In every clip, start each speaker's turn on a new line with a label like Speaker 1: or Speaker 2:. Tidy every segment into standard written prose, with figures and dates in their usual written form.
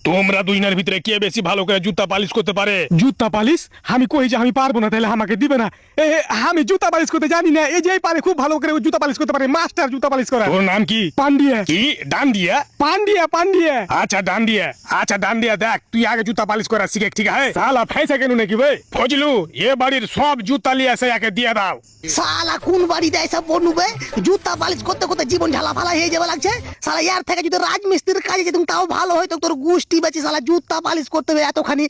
Speaker 1: তোমরা দুইজনের ভিতরে কে বেশি ভালো করে জুতা পালিশ করতে পারে?
Speaker 2: জুতা পালিশ? আমি কই যে আমি পারবো না, তাহলে আমাকে দিবে না। আমি জুতা পালিশ করতে জানি না। এই যে পারে খুব ভালো করে ও জুতা পালিশ করতে পারে, মাস্টার জুতা পালিশ করা।
Speaker 1: তোর নাম কি?
Speaker 2: পান্ডিয়া।
Speaker 1: কি? ডান্ডিয়া?
Speaker 2: পান্ডিয়া পান্ডিয়া।
Speaker 1: আচ্ছা ডান্ডিয়া, আচ্ছা ডান্ডিয়া, দেখ তুই আগে জুতা পালিশ করা শিখে, ঠিক আছে? সালা ফেসে কেন নাকি বে? ফজলু, এ বাড়ির সব জুতা লিয়ে এসে একে দিয়ে দাও।
Speaker 3: শালা কোন বাড়িতে এসে বনুবে? জুতা পালিশ করতে করতে জীবন ঝালা ফালা হয়ে যাবে লাগছে। শালা ইয়ার থেকে যদি রাজমিস্ত্রির কাজে যেতুম তাও ভালো হয়তো। তোর গুষ্টি বেচি শালা জুতা পালিশ করতে হবে এতখানি?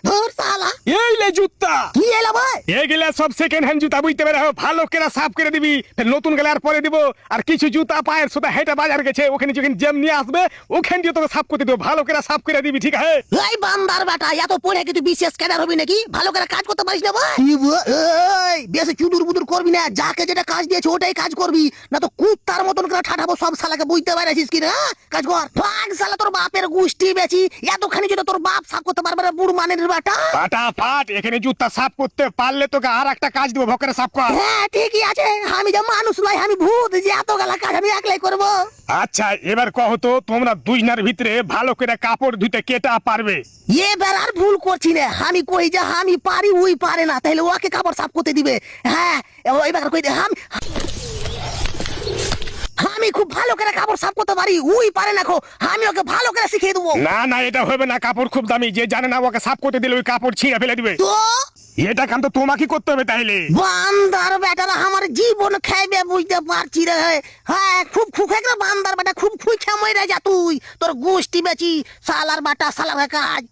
Speaker 3: ধর শালা।
Speaker 1: এই লে জুতা।
Speaker 3: কি এলা ভাই?
Speaker 1: এগুলা সব সেকেন্ড হ্যান্ড জুতা, বুঝতে পেরে ভালো করে সাফ করে দিবি, ফের নতুন গেলে আর পরে দিব। আর কিছু জুতা পায়ের সুতা হেঁটে বাজার গেছে, ওখানে যখন জ্যাম নিয়ে আসবে ওখান দিয়ে তোকে সাফ করতে দেবো, ভালো করে সাফ করে দিবি, ঠিক আছে?
Speaker 3: এই বান্দার বেটা, এত পড়ে কি তুই বিশেষ ক্যাডার হবি নাকি? ভালো করে কাজ করতে পারিস না ভাই? এই বেশি চুদুর বুদুর করবি না, যাকে যেটা কাজ দিয়েছে ওটাই কাজ করবি, না তো কুত্তার মতন করে ঠাঠাবো সব শালাকে। বুঝতে পারছিস কি না? কাজ কর ভাগ শালা, তোর বাপের গুষ্টি বেচি এতখানি যদি তোর বাপ সাফ করতে পারবে না বুড় মানের বেটা।
Speaker 1: ফাটাফাট এখানে জুতা সাফ করতে পারলে তোকে আর একটা কাজ দেবো, ভকেরে সাফ কর।
Speaker 3: হ্যাঁ ঠিকই আছে, আমি যে মানুষ নয়, আমি ভূত যে এত গালা কাজ আমি একলাই করবো।
Speaker 1: আচ্ছা এবার কহ তো, তোমরা দুইজনের ভিতরে ভালো করে কাপড় ধুতে কেটা পারবে?
Speaker 3: এবার আর ভুল করছি না, আমি কই যে আমি পারি ওই পারে না, তাহলে ওকে কাপড় সাফ করতে দিবে। হ্যাঁ এবার কই দে আমি খুব ভালো করে কাপড় সাফ করতে পারি, ওই পারে না। আমি ওকে ভালো করে শিখিয়ে দেবো।
Speaker 1: না না, এটা হবে না, কাপড় খুব দামি, যে জানে না ওকে সাফ করতে দিলে ওই কাপড় ছিঁড়ে ফেলে দিবে।
Speaker 3: তো
Speaker 1: এটা কাম তো তোমাকে করতে হবে তাইলে।
Speaker 3: বান্দার বেটারা আমার জীবন খাইবে, বুঝতে পারছি রে। হ্যাঁ খুব খুখে রে বান্দার বেটা, খুব খুঁজে মরে যা তুই, তোর গোষ্ঠী বেচি শালার বাটা শালার কাজ।